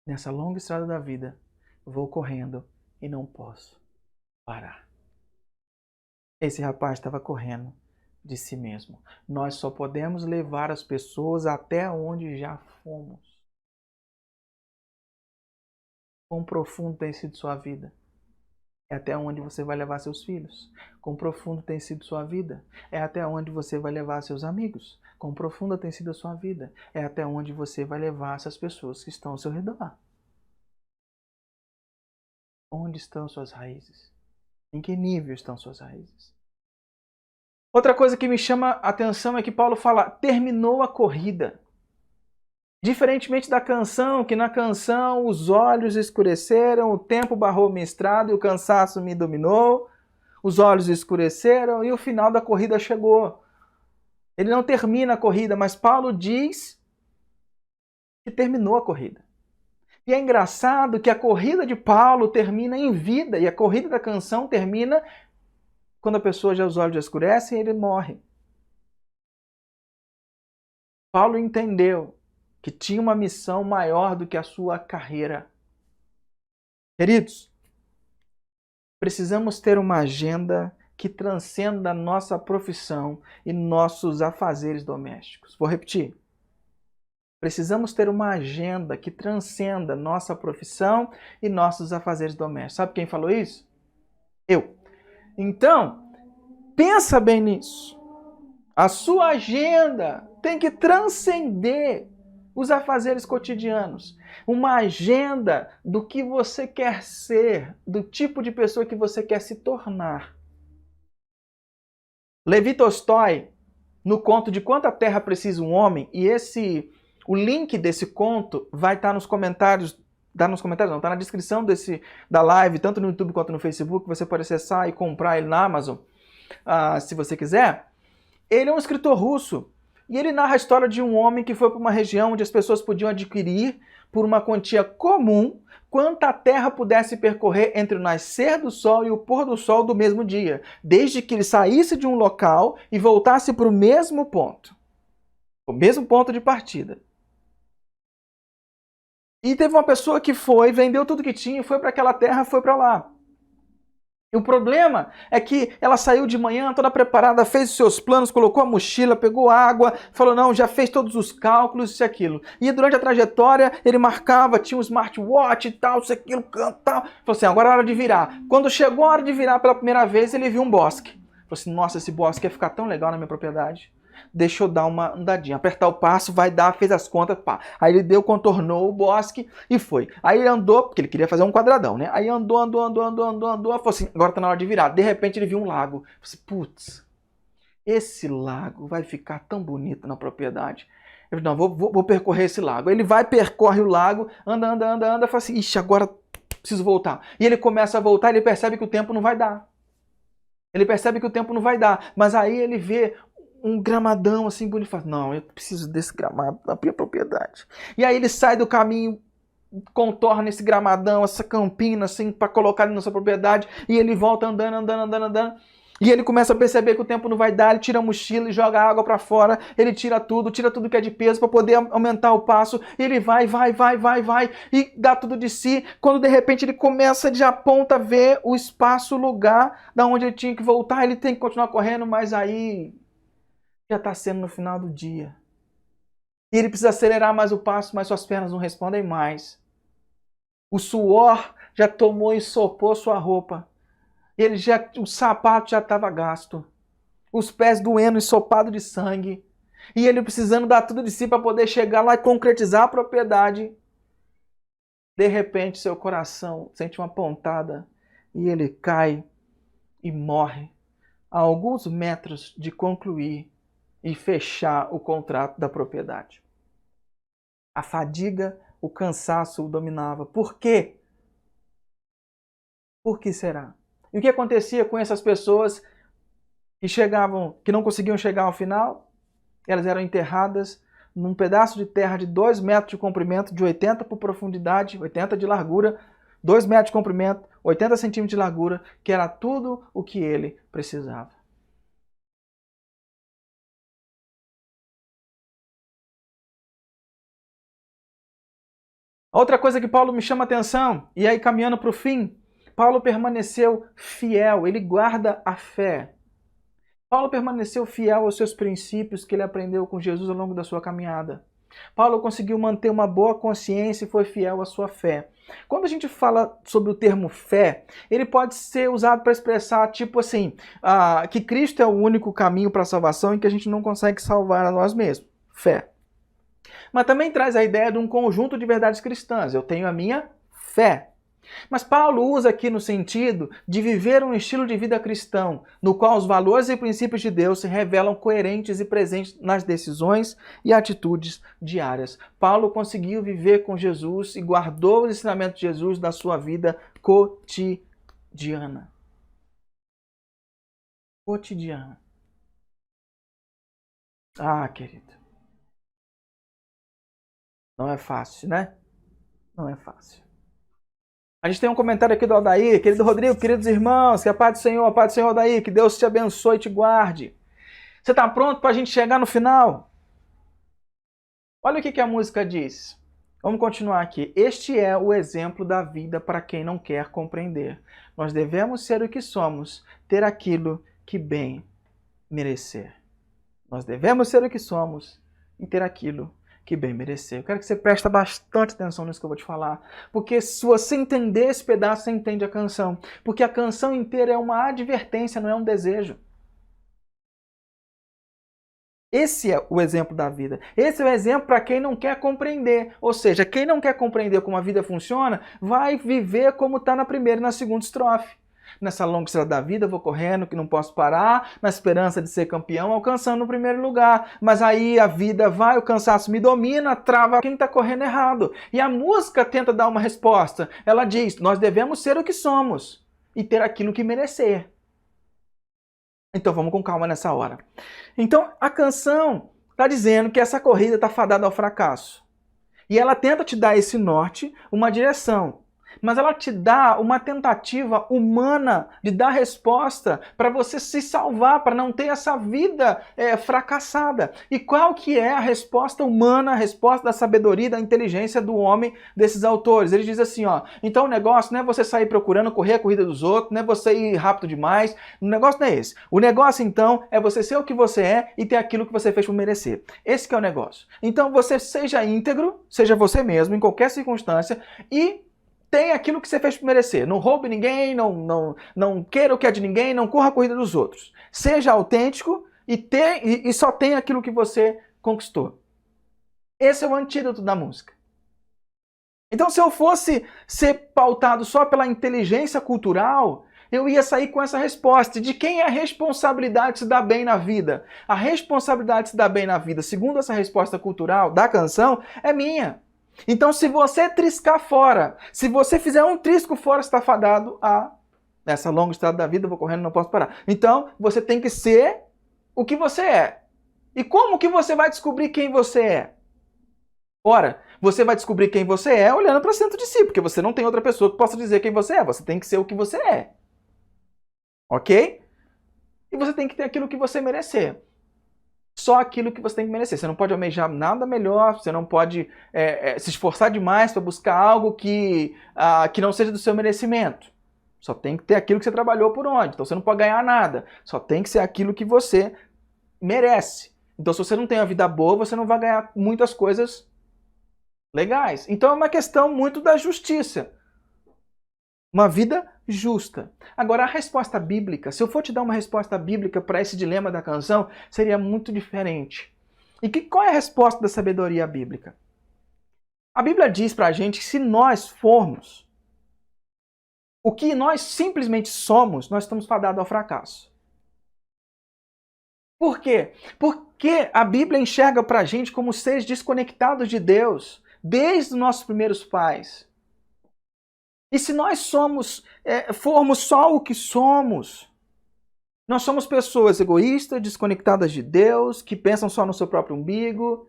Nessa longa estrada da vida, vou correndo e não posso parar. Esse rapaz estava correndo de si mesmo. Nós só podemos levar as pessoas até onde já fomos. Quão profundo tem sido sua vida? É até onde você vai levar seus filhos. Quão profundo tem sido sua vida? É até onde você vai levar seus amigos. Quão profunda tem sido a sua vida? É até onde você vai levar essas pessoas que estão ao seu redor. Onde estão suas raízes? Em que nível estão suas raízes? Outra coisa que me chama a atenção é que Paulo fala: terminou a corrida. Diferentemente da canção, que na canção os olhos escureceram, o tempo barrou minha estrada e o cansaço me dominou, os olhos escureceram e o final da corrida chegou. Ele não termina a corrida, mas Paulo diz que terminou a corrida. E é engraçado que a corrida de Paulo termina em vida e a corrida da canção termina quando a pessoa já os olhos já escurecem e ele morre. Paulo entendeu que tinha uma missão maior do que a sua carreira. Queridos, precisamos ter uma agenda que transcenda a nossa profissão e nossos afazeres domésticos. Vou repetir. Precisamos ter uma agenda que transcenda nossa profissão e nossos afazeres domésticos. Sabe quem falou isso? Eu. Então, pensa bem nisso. A sua agenda tem que transcender os afazeres cotidianos. Uma agenda do que você quer ser, do tipo de pessoa que você quer se tornar. Levi Tolstói, no conto de Quanta Terra Precisa um Homem, e o link desse conto vai estar nos comentários, está na descrição da live, tanto no YouTube quanto no Facebook, você pode acessar e comprar ele na Amazon, se você quiser. Ele é um escritor russo. E ele narra a história de um homem que foi para uma região onde as pessoas podiam adquirir, por uma quantia comum, quanta terra pudesse percorrer entre o nascer do sol e o pôr do sol do mesmo dia, desde que ele saísse de um local e voltasse para o mesmo ponto de partida. E teve uma pessoa que foi, vendeu tudo que tinha, foi para aquela terra, foi para lá. E o problema é que ela saiu de manhã toda preparada, fez os seus planos, colocou a mochila, pegou água, falou: não, já fez todos os cálculos, isso e aquilo. E durante a trajetória ele marcava, tinha um smartwatch e tal, isso e aquilo, tal. Falou assim: agora é hora de virar. Quando chegou a hora de virar pela primeira vez, ele viu um bosque. Falou assim: nossa, esse bosque ia ficar tão legal na minha propriedade. Deixa eu dar uma andadinha, apertar o passo, vai dar, fez as contas, pá. Aí ele contornou o bosque e foi. Aí ele andou, porque ele queria fazer um quadradão, né? Aí andou, falou assim: agora tá na hora de virar. De repente ele viu um lago. Falou assim: putz, esse lago vai ficar tão bonito na propriedade. Eu falei: não, vou percorrer esse lago. Aí ele vai, percorre o lago, anda, fala assim: ixi, agora preciso voltar. E ele começa a voltar, ele percebe que o tempo não vai dar. Mas aí ele vê um gramadão assim bonito, fala: não, eu preciso desse gramado na minha propriedade. E aí ele sai do caminho, contorna esse gramadão, essa campina assim, para colocar na sua propriedade, e ele volta andando. E ele começa a perceber que o tempo não vai dar, ele tira a mochila e joga a água para fora, ele tira tudo que é de peso para poder aumentar o passo, e ele vai, e dá tudo de si, quando de repente ele começa, de aponta a ver o espaço, o lugar da onde ele tinha que voltar, ele tem que continuar correndo, mas aí já está sendo no final do dia. E ele precisa acelerar mais o passo, mas suas pernas não respondem mais. O suor já tomou e ensopou sua roupa. O sapato já estava gasto. Os pés doendo, ensopado de sangue. E ele precisando dar tudo de si para poder chegar lá e concretizar a propriedade. De repente, seu coração sente uma pontada e ele cai e morre a alguns metros de concluir e fechar o contrato da propriedade. A fadiga, o cansaço o dominava. Por quê? Por que será? E o que acontecia com essas pessoas que não conseguiam chegar ao final? Elas eram enterradas num pedaço de terra de 2 metros de comprimento, de 80 por profundidade, 80 de largura, 2 metros de comprimento, 80 centímetros de largura, que era tudo o que ele precisava. Outra coisa que Paulo me chama a atenção, e aí caminhando para o fim, Paulo permaneceu fiel, ele guarda a fé. Paulo permaneceu fiel aos seus princípios que ele aprendeu com Jesus ao longo da sua caminhada. Paulo conseguiu manter uma boa consciência e foi fiel à sua fé. Quando a gente fala sobre o termo fé, ele pode ser usado para expressar, tipo assim, que Cristo é o único caminho para a salvação e que a gente não consegue salvar a nós mesmos. Fé. Mas também traz a ideia de um conjunto de verdades cristãs. Eu tenho a minha fé. Mas Paulo usa aqui no sentido de viver um estilo de vida cristão, no qual os valores e princípios de Deus se revelam coerentes e presentes nas decisões e atitudes diárias. Paulo conseguiu viver com Jesus e guardou os ensinamentos de Jesus na sua vida cotidiana. Cotidiana. Ah, querido. Não é fácil, né? Não é fácil. A gente tem um comentário aqui do Aldair, querido Rodrigo, queridos irmãos, que a paz do Senhor, Aldair, que Deus te abençoe e te guarde. Você está pronto para a gente chegar no final? Olha o que a música diz. Vamos continuar aqui. Este é o exemplo da vida para quem não quer compreender. Nós devemos ser o que somos, ter aquilo que bem merecer. Nós devemos ser o que somos e ter aquilo que bem merecer. Eu quero que você preste bastante atenção nisso que eu vou te falar. Porque se você entender esse pedaço, você entende a canção. Porque a canção inteira é uma advertência, não é um desejo. Esse é o exemplo da vida. Esse é o exemplo para quem não quer compreender. Ou seja, quem não quer compreender como a vida funciona, vai viver como está na primeira e na segunda estrofe. Nessa longa estrada da vida, vou correndo, que não posso parar, na esperança de ser campeão, alcançando o primeiro lugar. Mas aí a vida vai, o cansaço me domina, trava quem está correndo errado. E a música tenta dar uma resposta. Ela diz, nós devemos ser o que somos e ter aquilo que merecer. Então vamos com calma nessa hora. Então a canção está dizendo que essa corrida está fadada ao fracasso. E ela tenta te dar esse norte, uma direção. Mas ela te dá uma tentativa humana de dar resposta para você se salvar, para não ter essa vida fracassada. E qual que é a resposta humana, a resposta da sabedoria, da inteligência do homem desses autores? Eles dizem assim, ó, então o negócio não é você sair procurando correr a corrida dos outros, não é você ir rápido demais, o negócio não é esse. O negócio então é você ser o que você é e ter aquilo que você fez por merecer. Esse que é o negócio. Então você seja íntegro, seja você mesmo, em qualquer circunstância, e tem aquilo que você fez por merecer. Não roube ninguém, não queira o que é de ninguém, não corra a corrida dos outros. Seja autêntico e só tenha aquilo que você conquistou. Esse é o antídoto da música. Então, se eu fosse ser pautado só pela inteligência cultural, eu ia sair com essa resposta. De quem é a responsabilidade de se dar bem na vida? A responsabilidade de se dar bem na vida, segundo essa resposta cultural da canção, é minha. Então, se você triscar fora, se você fizer um trisco fora, você está fadado a nessa longa estrada da vida, eu vou correndo, não posso parar. Então, você tem que ser o que você é. E como que você vai descobrir quem você é? Ora, você vai descobrir quem você é olhando para dentro de si, porque você não tem outra pessoa que possa dizer quem você é. Você tem que ser o que você é. Ok? E você tem que ter aquilo que você merecer. Só aquilo que você tem que merecer. Você não pode almejar nada melhor, você não pode se esforçar demais para buscar algo que não seja do seu merecimento. Só tem que ter aquilo que você trabalhou por onde. Então você não pode ganhar nada. Só tem que ser aquilo que você merece. Então se você não tem uma vida boa, você não vai ganhar muitas coisas legais. Então é uma questão muito da justiça. Uma vida justa. Agora, a resposta bíblica, se eu for te dar uma resposta bíblica para esse dilema da canção, seria muito diferente. E qual é a resposta da sabedoria bíblica? A Bíblia diz para a gente que se nós formos o que nós simplesmente somos, nós estamos fadados ao fracasso. Por quê? Porque a Bíblia enxerga para a gente como seres desconectados de Deus, desde os nossos primeiros pais. E se nós formos só o que somos, nós somos pessoas egoístas, desconectadas de Deus, que pensam só no seu próprio umbigo,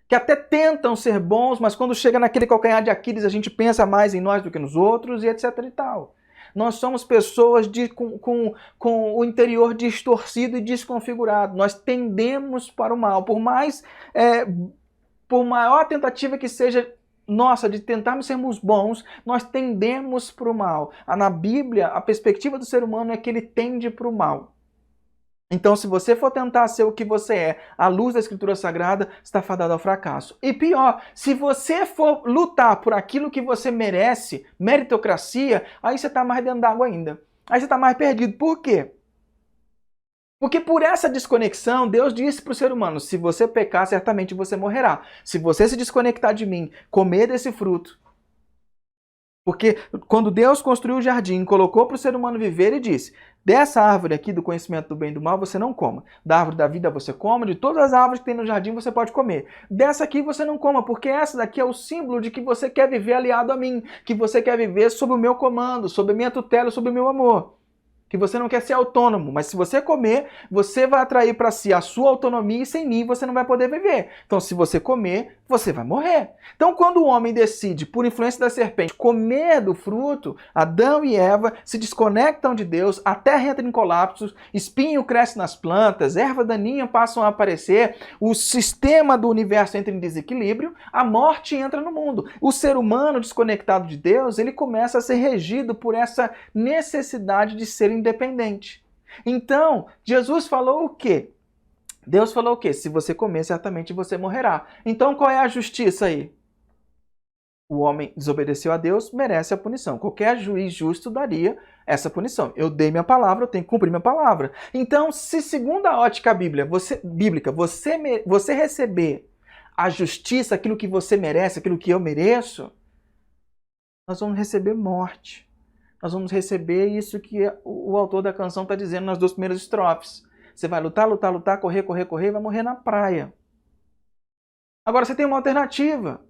que até tentam ser bons, mas quando chega naquele calcanhar de Aquiles, a gente pensa mais em nós do que nos outros, e etc e tal. Nós somos pessoas com o interior distorcido e desconfigurado. Nós tendemos para o mal. Por maior tentativa que seja nossa de tentarmos sermos bons, nós tendemos para o mal. Na Bíblia, a perspectiva do ser humano é que ele tende para o mal. Então, se você for tentar ser o que você é, à luz da Escritura Sagrada, está fadado ao fracasso. E pior, se você for lutar por aquilo que você merece, meritocracia, aí você está mais dentro d'água ainda. Aí você está mais perdido. Por quê? Porque por essa desconexão, Deus disse para o ser humano, se você pecar, certamente você morrerá. Se você se desconectar de mim, comer desse fruto. Porque quando Deus construiu o jardim, colocou para o ser humano viver, ele disse, dessa árvore aqui do conhecimento do bem e do mal você não coma. Da árvore da vida você coma, de todas as árvores que tem no jardim você pode comer. Dessa aqui você não coma, porque essa daqui é o símbolo de que você quer viver aliado a mim, que você quer viver sob o meu comando, sob a minha tutela, sob o meu amor. Que você não quer ser autônomo, mas se você comer, você vai atrair para si a sua autonomia e sem mim você não vai poder viver. Então, se você comer, você vai morrer. Então, quando o homem decide, por influência da serpente, comer do fruto, Adão e Eva se desconectam de Deus, a terra entra em colapso, espinho cresce nas plantas, erva daninha passam a aparecer, o sistema do universo entra em desequilíbrio, a morte entra no mundo. O ser humano desconectado de Deus, ele começa a ser regido por essa necessidade de ser independente. Então, Jesus falou o quê? Deus falou o quê? Se você comer, certamente você morrerá. Então, qual é a justiça aí? O homem desobedeceu a Deus, merece a punição. Qualquer juiz justo daria essa punição. Eu dei minha palavra, eu tenho que cumprir minha palavra. Então, se segundo a ótica bíblica, você receber a justiça, aquilo que você merece, aquilo que eu mereço, nós vamos receber morte. Nós vamos receber isso que o autor da canção está dizendo nas duas primeiras estrofes. Você vai lutar, lutar, lutar, correr, correr, correr e vai morrer na praia. Agora você tem uma alternativa,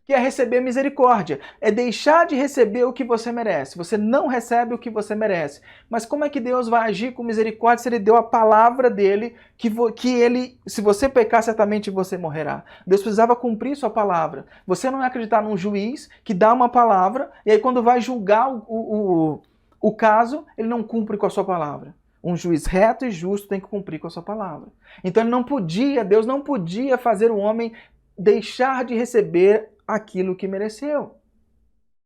que é receber misericórdia. É deixar de receber o que você merece. Você não recebe o que você merece. Mas como é que Deus vai agir com misericórdia se Ele deu a palavra dele, que ele, se você pecar, certamente você morrerá? Deus precisava cumprir sua palavra. Você não vai acreditar num juiz que dá uma palavra, e aí quando vai julgar o caso, ele não cumpre com a sua palavra. Um juiz reto e justo tem que cumprir com a sua palavra. Então Deus não podia fazer o homem deixar de receber aquilo que mereceu.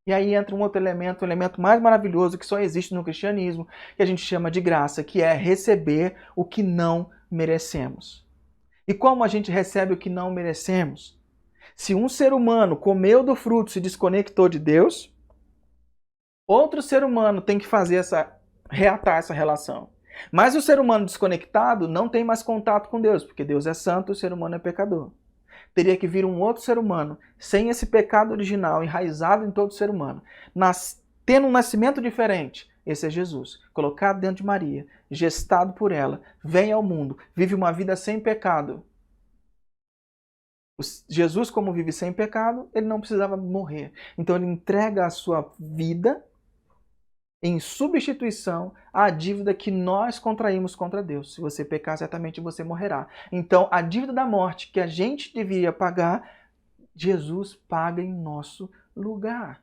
E aí entra um outro elemento, o elemento mais maravilhoso que só existe no cristianismo, que a gente chama de graça, que é receber o que não merecemos. E como a gente recebe o que não merecemos? Se um ser humano comeu do fruto, se desconectou de Deus, outro ser humano tem que reatar essa relação. Mas o ser humano desconectado não tem mais contato com Deus, porque Deus é santo e o ser humano é pecador. Teria que vir um outro ser humano, sem esse pecado original, enraizado em todo ser humano, tendo um nascimento diferente. Esse é Jesus, colocado dentro de Maria, gestado por ela, vem ao mundo, vive uma vida sem pecado. Jesus, como vive sem pecado, ele não precisava morrer. Então ele entrega a sua vida em substituição à dívida que nós contraímos contra Deus. Se você pecar, certamente você morrerá. Então, a dívida da morte que a gente deveria pagar, Jesus paga em nosso lugar.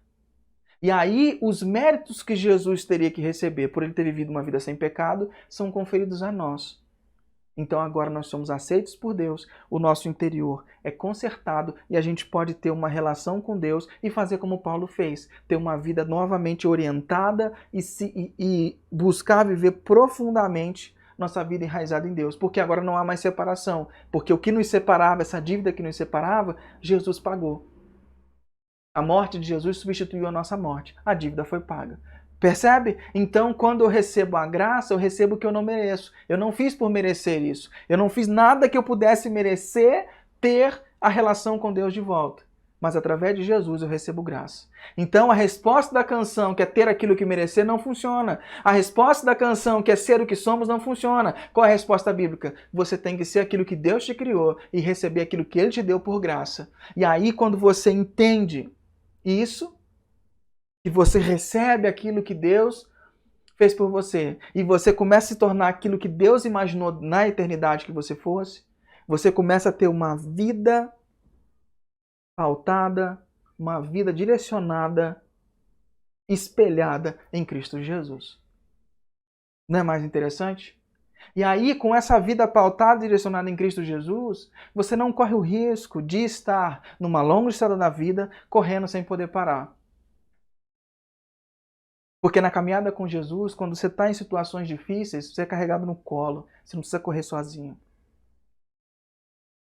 E aí, os méritos que Jesus teria que receber por ele ter vivido uma vida sem pecado são conferidos a nós. Então agora nós somos aceitos por Deus, o nosso interior é consertado e a gente pode ter uma relação com Deus e fazer como Paulo fez, ter uma vida novamente orientada e buscar viver profundamente nossa vida enraizada em Deus, porque agora não há mais separação, porque o que nos separava, essa dívida que nos separava, Jesus pagou. A morte de Jesus substituiu a nossa morte, a dívida foi paga. Percebe? Então, quando eu recebo a graça, eu recebo o que eu não mereço. Eu não fiz por merecer isso. Eu não fiz nada que eu pudesse merecer ter a relação com Deus de volta. mas através de Jesus eu recebo graça. Então a resposta da canção, que é ter aquilo que merecer, não funciona. A resposta da canção, que é ser o que somos, não funciona. Qual é a resposta bíblica? Você tem que ser aquilo que Deus te criou e receber aquilo que Ele te deu por graça. E aí, quando você entende isso, e você recebe aquilo que Deus fez por você, e você começa a se tornar aquilo que Deus imaginou na eternidade que você fosse, você começa a ter uma vida pautada, uma vida direcionada, espelhada em Cristo Jesus. Não é mais interessante? E aí, com essa vida pautada e direcionada em Cristo Jesus, você não corre o risco de estar numa longa estrada da vida, correndo sem poder parar. Porque na caminhada com Jesus, quando você está em situações difíceis, você é carregado no colo, você não precisa correr sozinho.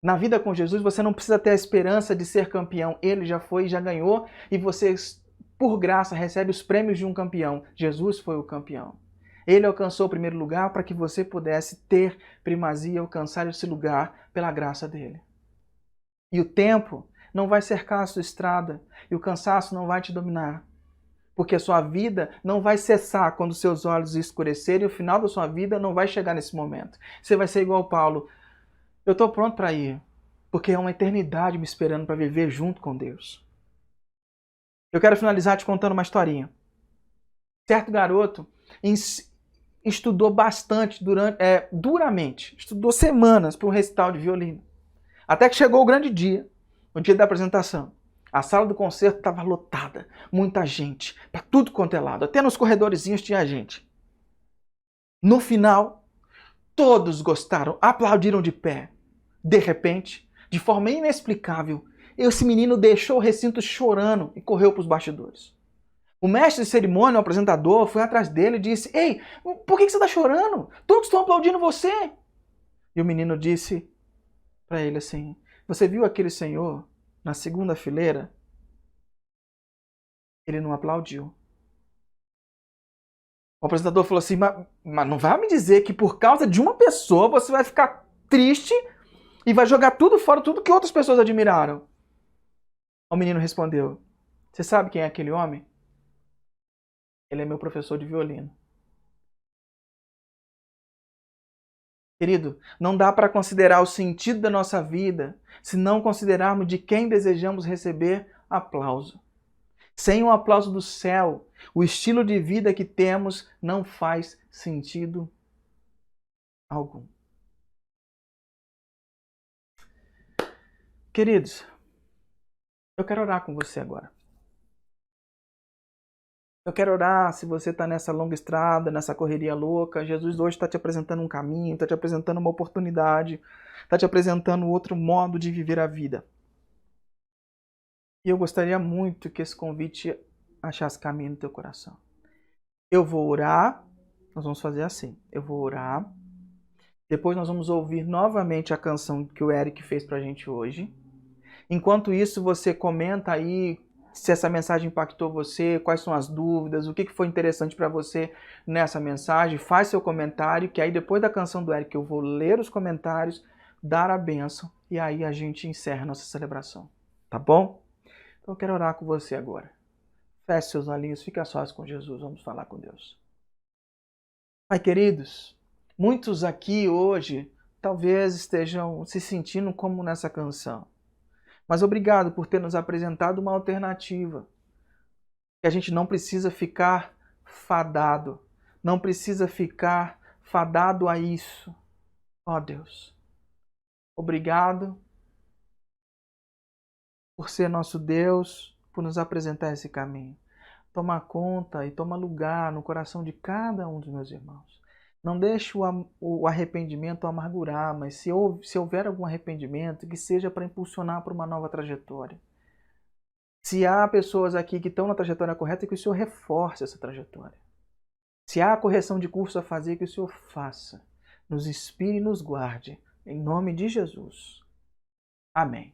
Na vida com Jesus, você não precisa ter a esperança de ser campeão. Ele já foi, já ganhou, e você, por graça, recebe os prêmios de um campeão. Jesus foi o campeão. Ele alcançou o primeiro lugar para que você pudesse ter primazia e alcançar esse lugar pela graça dele. E o tempo não vai cercar a sua estrada, e o cansaço não vai te dominar. Porque a sua vida não vai cessar quando seus olhos escurecerem, e o final da sua vida não vai chegar nesse momento. Você vai ser igual Paulo. Eu estou pronto para ir, porque é uma eternidade me esperando para viver junto com Deus. Eu quero finalizar te contando uma historinha. Certo garoto estudou bastante, duramente, estudou semanas para um recital de violino. Até que chegou o grande dia, o dia da apresentação. A sala do concerto estava lotada, muita gente, para tudo quanto é lado, até nos corredorzinhos tinha gente. No final, todos gostaram, aplaudiram de pé. De repente, de forma inexplicável, esse menino deixou o recinto chorando e correu para os bastidores. O mestre de cerimônia, o apresentador, foi atrás dele e disse: "Ei, por que você está chorando? Todos estão aplaudindo você." E o menino disse para ele assim: "Você viu aquele senhor na segunda fileira? Ele não aplaudiu." O apresentador falou assim: mas não vai me dizer que por causa de uma pessoa você vai ficar triste e vai jogar tudo fora, tudo que outras pessoas admiraram?" O menino respondeu: "Você sabe quem é aquele homem? Ele é meu professor de violino." Querido, não dá para considerar o sentido da nossa vida se não considerarmos de quem desejamos receber aplauso. Sem o aplauso do céu, o estilo de vida que temos não faz sentido algum. Queridos, eu quero orar com você agora. Eu quero orar se você está nessa longa estrada, nessa correria louca. Jesus hoje está te apresentando um caminho, está te apresentando uma oportunidade, está te apresentando outro modo de viver a vida. E eu gostaria muito que esse convite achasse caminho no teu coração. Eu vou orar, nós vamos fazer assim. Eu vou orar, depois nós vamos ouvir novamente a canção que o Eric fez pra gente hoje. Enquanto isso, você comenta aí se essa mensagem impactou você, quais são as dúvidas, o que foi interessante para você nessa mensagem. Faz seu comentário, que aí depois da canção do Eric eu vou ler os comentários, dar a bênção e aí a gente encerra nossa celebração. Tá bom? Então eu quero orar com você agora. Feche seus olhinhos, fica sós com Jesus, vamos falar com Deus. Pai queridos, muitos aqui hoje talvez estejam se sentindo como nessa canção. Mas obrigado por ter nos apresentado uma alternativa. Que a gente não precisa ficar fadado. Não precisa ficar fadado a isso. Ó Deus, obrigado por ser nosso Deus, por nos apresentar esse caminho. Toma conta e toma lugar no coração de cada um dos meus irmãos. Não deixe o arrependimento amargurar, mas se houver algum arrependimento, que seja para impulsionar para uma nova trajetória. Se há pessoas aqui que estão na trajetória correta, que o Senhor reforce essa trajetória. Se há correção de curso a fazer, que o Senhor faça. Nos inspire e nos guarde. Em nome de Jesus. Amém.